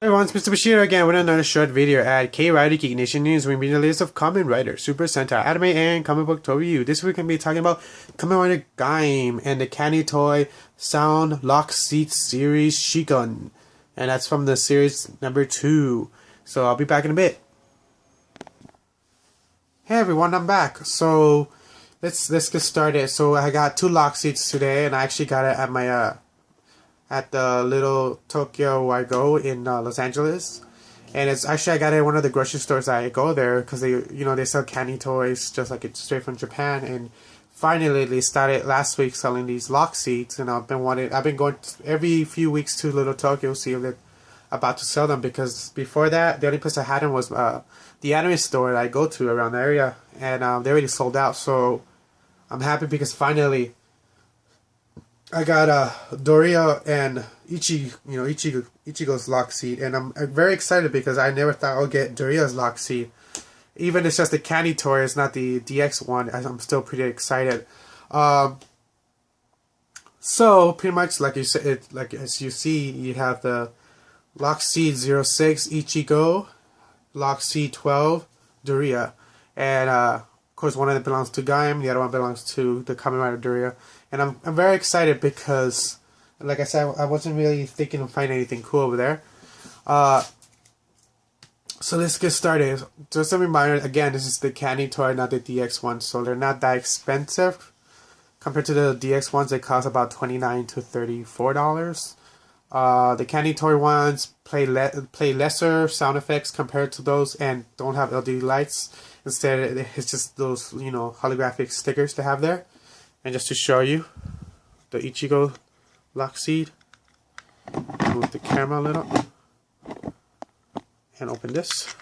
Hey everyone, it's Mr. Bashir again with another short video at K-Writer Geek Nation News. We're reading the list of Kamen Rider, Super Sentai, anime, and comic book toy review. This week we're going to be talking about Kamen Rider Gaim and the Candy Toy Sound Lockseed series Shokugan. And that's from the series number 2. So I'll be back in a bit. Hey everyone, I'm back. So let's get started. So I got 2 Lockseeds today, and I actually got it at my at the little Tokyo I go in Los Angeles, and it's actually I got it at one of the grocery stores I go there because they sell candy toys just like it's straight from Japan. And finally they started last week selling these Lockseeds, and I've been going every few weeks to Little Tokyo to see if they're about to sell them, because before that the only place I had them was the anime store that I go to around the area, and they already sold out. So I'm happy because finally I got Doria and Ichigo's Lockseed, and I'm very excited because I never thought I would get Doria's Lockseed. Even it's just the candy toy, it's not the DX one. I'm still pretty excited. So pretty much like you said, as you see, you have the Lockseed 06 Ichigo, Lockseed 12 Doria, and of course one of them belongs to Gaim, the other one belongs to the Kamen Rider Doria. And I'm very excited because, like I said, I wasn't really thinking of finding anything cool over there. So let's get started. Just a reminder, again, this is the candy toy, not the DX one, so they're not that expensive. Compared to the DX ones, they cost about $29 to $34. The candy toy ones play lesser sound effects compared to those, and don't have LED lights. Instead, it's just those holographic stickers they have there. And just to show you the Ichigo Lockseed, move the camera a little and open this.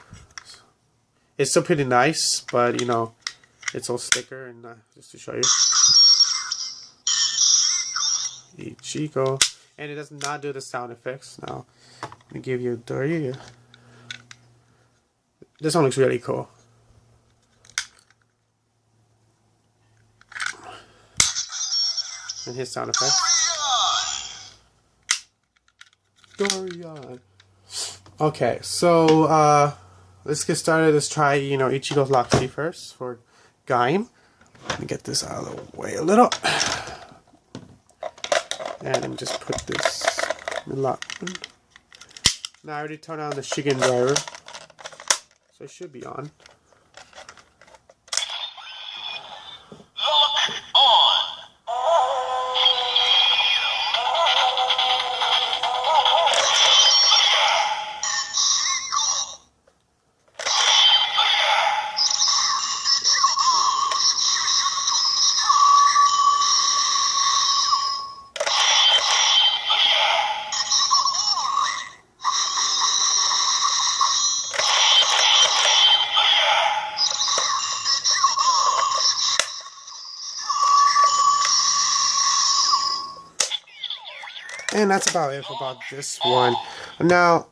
It's still pretty nice, but it's all sticker, and just to show you Ichigo, and it does not do the sound effects. Now let me give you Doria. This one looks really cool. And his sound effects. Dorian. Okay, so let's get started. Let's try Ichigo's Lockseed first for Gaim. Let me get this out of the way a little. And let me just put this in the lock. Now I already turned on the shokugan driver, so it should be on. And that's about it about this one. Now,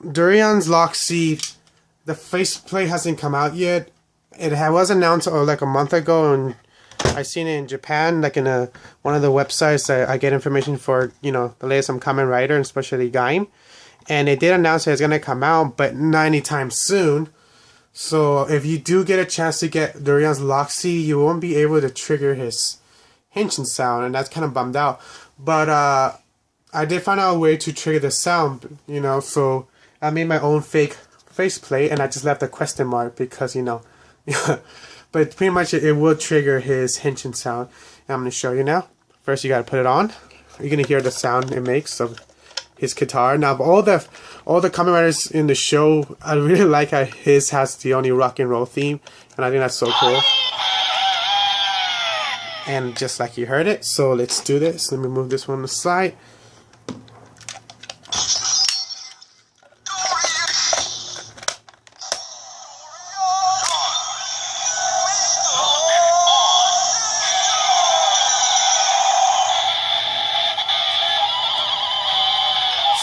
Dorian's Lockseed, the faceplate hasn't come out yet. It was announced like a month ago, and I seen it in Japan, like in one of the websites that I get information for, the latest on Kamen Rider, and especially Gaim. And they did announce that it's gonna come out, but not anytime soon. So if you do get a chance to get Dorian's Lockseed, you won't be able to trigger his henshin sound, and that's kind of bummed out. But I did find out a way to trigger the sound, so I made my own fake faceplate, and I just left a question mark because, but pretty much it will trigger his henshin sound. And I'm going to show you now. First, you got to put it on. You're going to hear the sound it makes of his guitar. Now, of all the Kamen Riders in the show, I really like how his has the only rock and roll theme, and I think that's so cool. And just like you heard it, so let's do this. Let me move this one aside.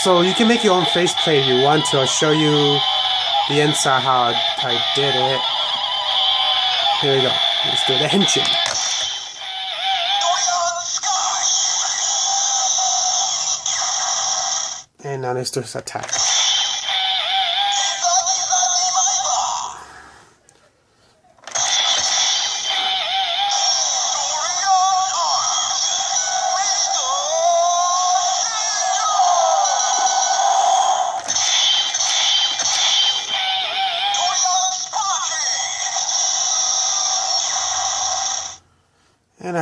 So you can make your own faceplate if you want to. I'll show you the inside how I did it. Here we go. Let's do the henshin. And now let's do this attack.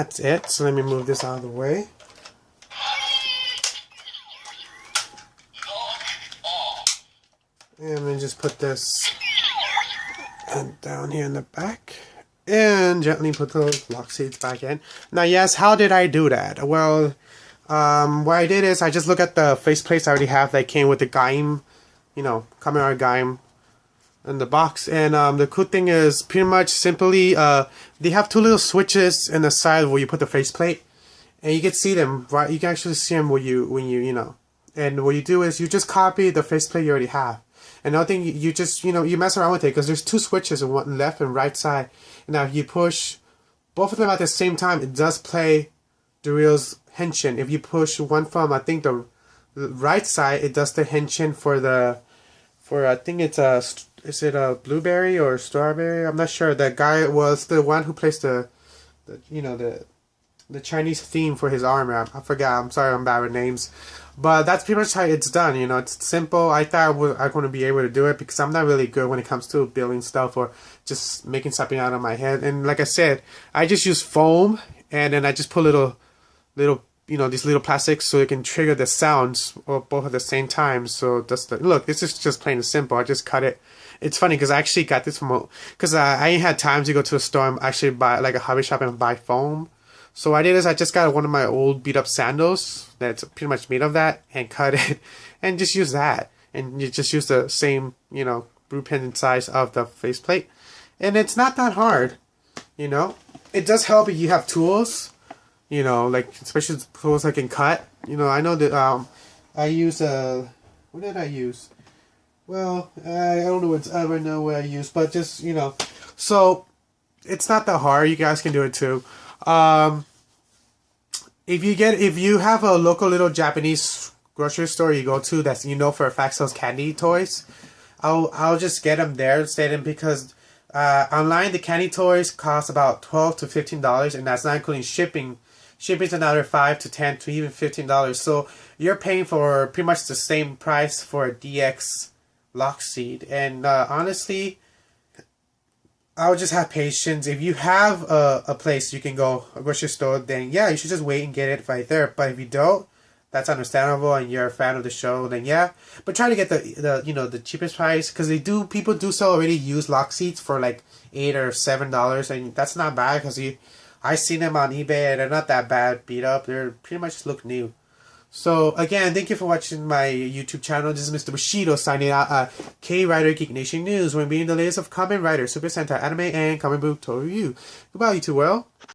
that's it. So let me move this out of the way. And then just put this down here in the back. And gently put the lock seeds back in. Now, yes, how did I do that? Well, what I did is I just look at the faceplates I already have that came with the Gaim, you know, camera Gaim in the box. And the cool thing is pretty much simply they have two little switches in the side where you put the faceplate, and you can see them, right? You can actually see them when you know. And what you do is you just copy the faceplate you already have. Another thing, you just, you know, you mess around with it because there's two switches on one left and right side. And now if you push both of them at the same time, it does play the reel's henshin. If you push one from, I think, the right side, it does the henshin for I think it's is it a blueberry or strawberry? I'm not sure. That guy was the one who plays the you know, the Chinese theme for his armor. I forgot. I'm sorry, I'm bad with names. But that's pretty much how it's done. You know, it's simple. I thought I was going to be able to do it because I'm not really good when it comes to building stuff or just making something out of my head. And like I said, I just use foam, and then I just put little, you know, these little plastics so it can trigger the sounds both at the same time. So that's look, this is just plain and simple. I just cut it. It's funny because I actually got this from, because I ain't had time to go to a store and actually buy, like a hobby shop, and buy foam. So what I did is I just got one of my old beat up sandals that's pretty much made of that, and cut it and just use that. And you just use the same, you know, blue pendant size of the faceplate. And it's not that hard, you know. It does help if you have tools, you know, like especially tools I can cut. You know, I know that I use what did I use? Well, I don't know what I use, but just, you know, so it's not that hard. You guys can do it too. If you have a local little Japanese grocery store you go to that's, you know, for a fact sells candy toys, I'll just get them there instead, because online the candy toys cost about $12 to $15, and that's not including shipping. Shipping's another $5 to $10 to even $15. So you're paying for pretty much the same price for a DX lockseed. And honestly, I would just have patience. If you have a place you can go, a grocery store, then yeah, you should just wait and get it right there. But if you don't, that's understandable, and you're a fan of the show, then yeah. But try to get the you know, the cheapest price, because people do sell already used lock seats for like $8 or $7, and that's not bad, because I seen them on eBay and they're not that bad beat up. They're pretty much look new. So again, thank you for watching my YouTube channel. This is Mr. Bushido signing out. K-Writer Geek Nation News. We're being the latest of Kamen Rider, Super Sentai, anime, and comic book total review. Goodbye, YouTube world.